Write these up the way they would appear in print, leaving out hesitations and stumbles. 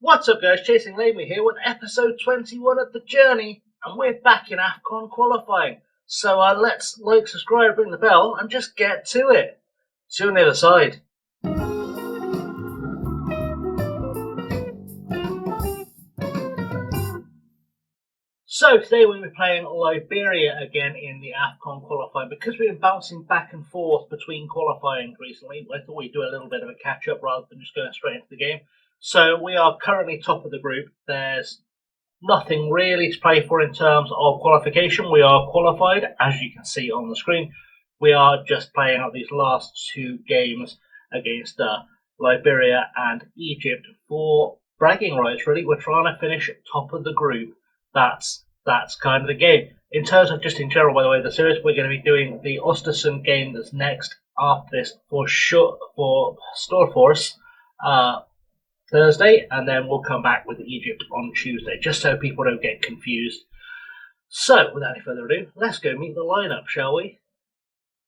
What's up guys, Chasing Lamey here with episode 21 of The Journey, and we're back in AFCON Qualifying. So let's like, subscribe, ring the bell, and just get to it. See you on the other side. So today we'll be playing Liberia again in the AFCON Qualifying. Because we've been bouncing back and forth between qualifying recently, I thought we'd do a little bit of a catch-up rather than just going straight into the game. So we are currently top of the group. There's nothing really to play for in terms of qualification. We are qualified, as you can see on the screen. We are just playing out these last two games against Liberia and Egypt for bragging rights, really. We're trying to finish top of the group. That's kind of the game. In terms of just in general, by the way, the series, we're going to be doing the Östersund game that's next after this for Storfors Thursday, and then we'll come back with Egypt on Tuesday, just so people don't get confused. So, without any further ado, let's go meet the lineup, shall we?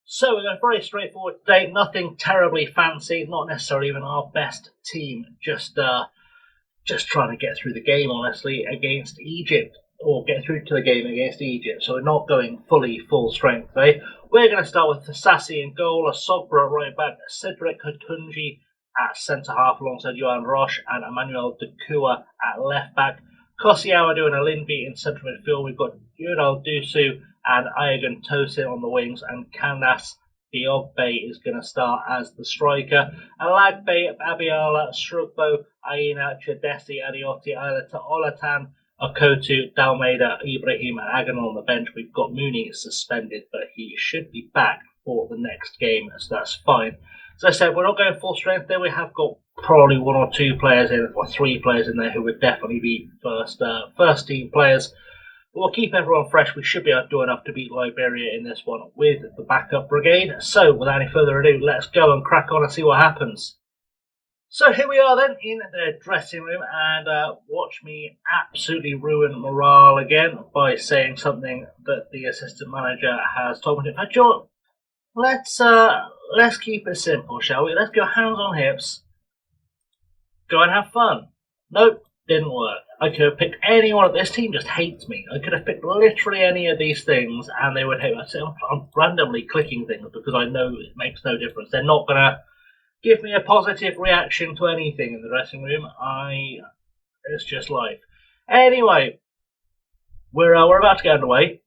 So, we're going very straightforward today, nothing terribly fancy, not necessarily even our best team, just trying to get through the game, honestly, against Egypt, or get through to the game against Egypt, so we're not going full strength today. We're going to start with Fasasi in goal, Sogba at right back, Cedric Hatunji at centre-half alongside Johan Roche and Emmanuel Dekua at left-back. Koscielny doing a Linby in central midfield. We've got Yural Dusu and Ayagun Tosin on the wings, and Candace Diogbe is going to start as the striker. Alagbe, Abiala, Shrugbo, Aina, Chedesi, Adiotti, Ailata, Olatan, Okotu, Dalmeida, Ibrahim and Agan on the bench. We've got Mooney suspended, but he should be back for the next game, so that's fine. As I said, we're not going full strength there. We have got probably one or two players in, or three players in there who would definitely be first team players. We'll keep everyone fresh. We should be able to do enough to beat Liberia in this one with the backup brigade. So, without any further ado, let's go and crack on and see what happens. So here we are then in the dressing room, and watch me absolutely ruin morale again by saying something that the assistant manager has told me to. In fact, John, let's keep it simple, shall we? Let's go hands on hips. Go and have fun. Nope, didn't work. I could have picked anyone. This team just hates me. I could have picked literally any of these things and they would hate me. I'm randomly clicking things because I know it makes no difference. They're not going to give me a positive reaction to anything in the dressing room. It's just life. Anyway, we're about to get underway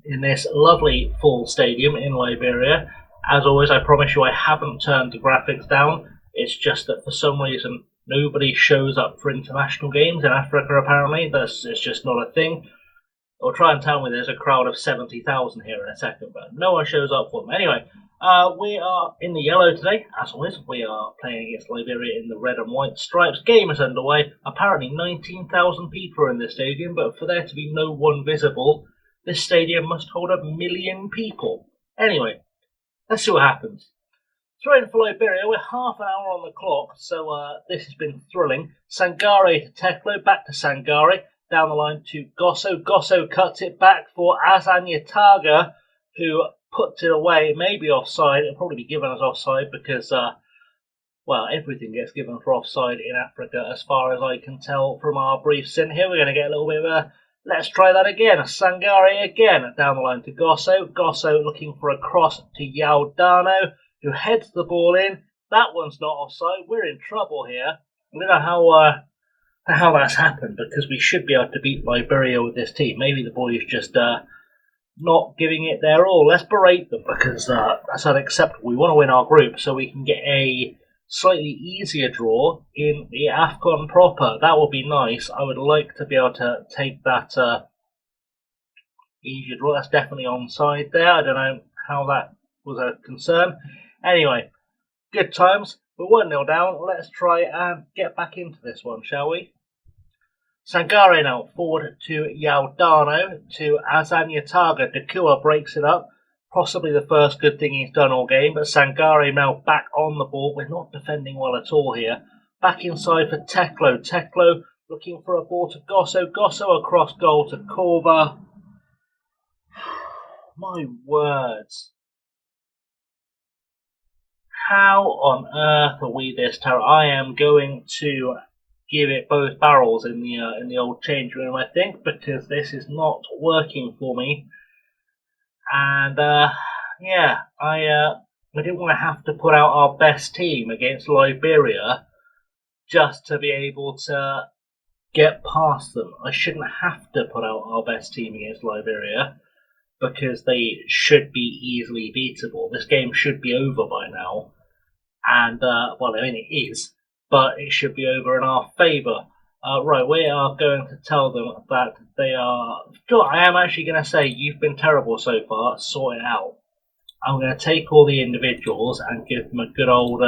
in this lovely full stadium in Liberia. As always, I promise you I haven't turned the graphics down. It's just that for some reason nobody shows up for international games in Africa, apparently. It's just not a thing. They'll try and tell me there's a crowd of 70,000 here in a second, but no one shows up for them. Anyway, we are in the yellow today, as always. We are playing against Liberia in the red and white stripes. Game is underway. Apparently 19,000 people are in this stadium, but for there to be no one visible, this stadium must hold 1 million people. Anyway, let's see what happens. Throw in for Liberia. We're half an hour on the clock, so this has been thrilling. Sangare to Teklo, back to Sangare, down the line to Gosso. Gosso cuts it back for Azanyataga, who puts it away, maybe offside. It'll probably be given as offside because, well, everything gets given for offside in Africa as far as I can tell from our briefs in here. We're going to get a little bit of a let's try that again. Sangare again down the line to Gosso. Gosso looking for a cross to Yaudano, who heads the ball in. That one's not offside. We're in trouble here. I don't know how that's happened, because we should be able to beat Liberia with this team. Maybe the boys just not giving it their all. Let's berate them, because that's unacceptable. We want to win our group so we can get a slightly easier draw in the AFCON proper. That would be nice. I would like to be able to take that easier draw. That's definitely onside there. I don't know how that was a concern. Anyway, good times. We're 1-0 down. Let's try and get back into this one, shall we? Sangare now forward to Yaudano, to Azanyataga. Dekua breaks it up. Possibly the first good thing he's done all game, but Sangare now back on the ball. We're not defending well at all here. Back inside for Teklo. Teklo looking for a ball to Gosso. Gosso across goal to Korva. My words. How on earth are we this terrible? I am going to give it both barrels in the old change room, I think, because this is not working for me. And yeah, I didn't want to have to put out our best team against Liberia just to be able to get past them. I shouldn't have to put out our best team against Liberia because they should be easily beatable. This game should be over by now. And, well, I mean, it is, but it should be over in our favour. Right, we are going to tell them that they are... I am actually going to say, you've been terrible so far, sort it out. I'm going to take all the individuals and give them a good old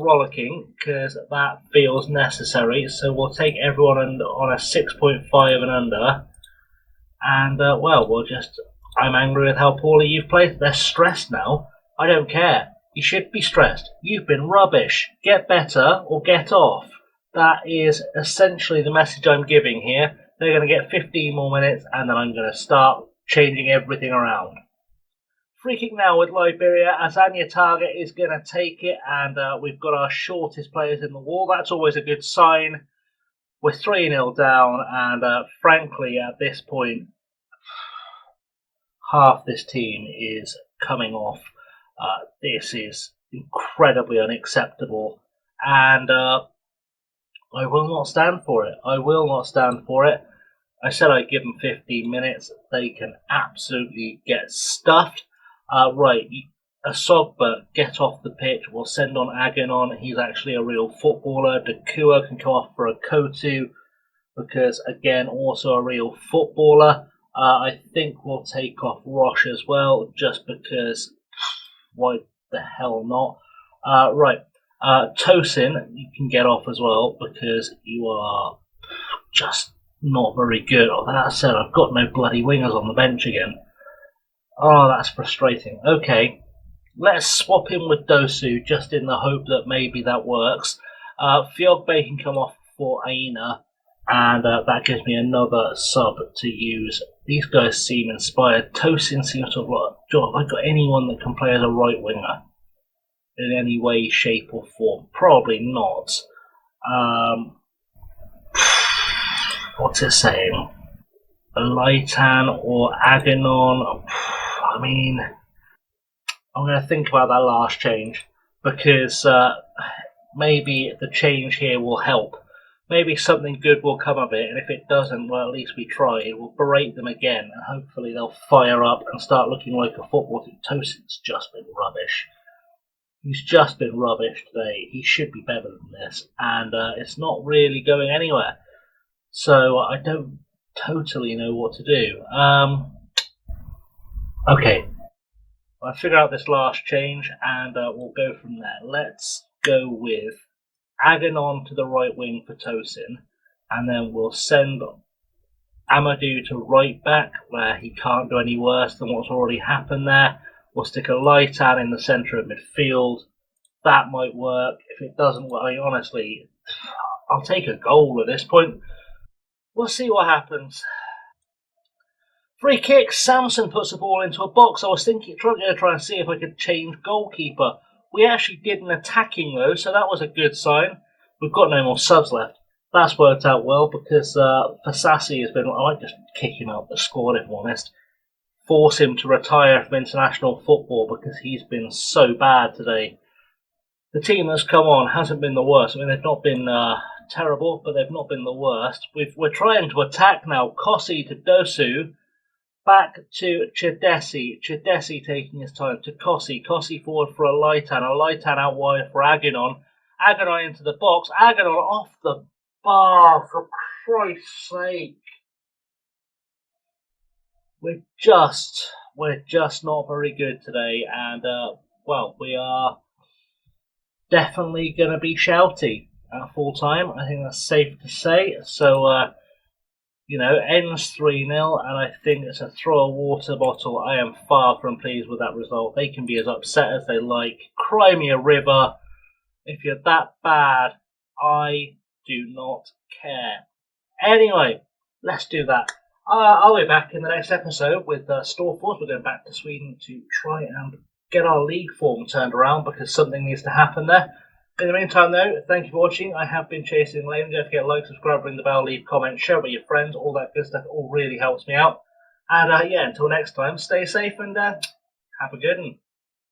rollicking, because that feels necessary. So we'll take everyone on a 6.5 and under. And, well, I'm angry with how poorly you've played. They're stressed now. I don't care. You should be stressed. You've been rubbish. Get better or get off. That is essentially the message I'm giving here. They're going to get 15 more minutes, and then I'm going to start changing everything around. Free kick now with Liberia, as Anya Target is going to take it, and we've got our shortest players in the wall. That's always a good sign. We're 3-0 down, and frankly, at this point, half this team is coming off. This is incredibly unacceptable, and I will not stand for it. I will not stand for it. I said I'd give them 15 minutes. They can absolutely get stuffed. Right, Asogba, get off the pitch. We'll send on Aganon. He's actually a real footballer. Dakua can come off for a Kotu because, again, also a real footballer. I think we'll take off Roche as well, just because, why the hell not? Right, Tosin, you can get off as well because you are just not very good. Oh, that said, I've got no bloody wingers on the bench again. Oh, that's frustrating. Okay, let's swap in with Dosu just in the hope that maybe that works. Fiogbe can come off for Aina, and that gives me another sub to use. These guys seem inspired. Tosin seems to have have I got anyone that can play as a right winger in any way, shape, or form? Probably not. What's it saying? Laitan or Aganon? I mean, I'm going to think about that last change because maybe the change here will help. Maybe something good will come of it, and if it doesn't, well, at least we tried. We'll berate them again, and hopefully they'll fire up and start looking like a football team. Tosin's just been rubbish. He's just been rubbish today. He should be better than this, and it's not really going anywhere. So I don't totally know what to do. Okay, I'll figure out this last change, and we'll go from there. Let's go with Aganon to the right wing for Tosin, and then we'll send Amadou to right back, where he can't do any worse than what's already happened there. We'll stick a Laitan in the centre of midfield. That might work. If it doesn't work, I mean, honestly, I'll take a goal at this point. We'll see what happens. Free kick. Samson puts the ball into a box. I was trying to try and see if I could change goalkeeper. We actually did an attacking though, so that was a good sign. We've got no more subs left. That's worked out well because Fasasi has been... I might just kick him out the squad if I'm honest. Force him to retire from international football because he's been so bad today. The team that's come on hasn't been the worst. I mean, they've not been terrible, but they've not been the worst. We're trying to attack now. Kossi to Dosu. Back to Chidesi. Chidesi taking his time to Kossi. Kossi forward for a Laitan out wide for Aganon. Aganon into the box. Aganon off the bar, for Christ's sake. We're just not very good today, and well, we are definitely going to be shouty at full time. I think that's safe to say. So, ends 3-0, and I think it's a throw a water bottle. I am far from pleased with that result. They can be as upset as they like. Cry me a river. If you're that bad, I do not care. Anyway, let's do that. I'll be back in the next episode with Storforce. We're going back to Sweden to try and get our league form turned around because something needs to happen there. In the meantime, though, thank you for watching. I have been Chasing Lane. Don't forget to like, subscribe, ring the bell, leave comments, share it with your friends. All that good stuff all really helps me out. And yeah, until next time, stay safe and have a good one.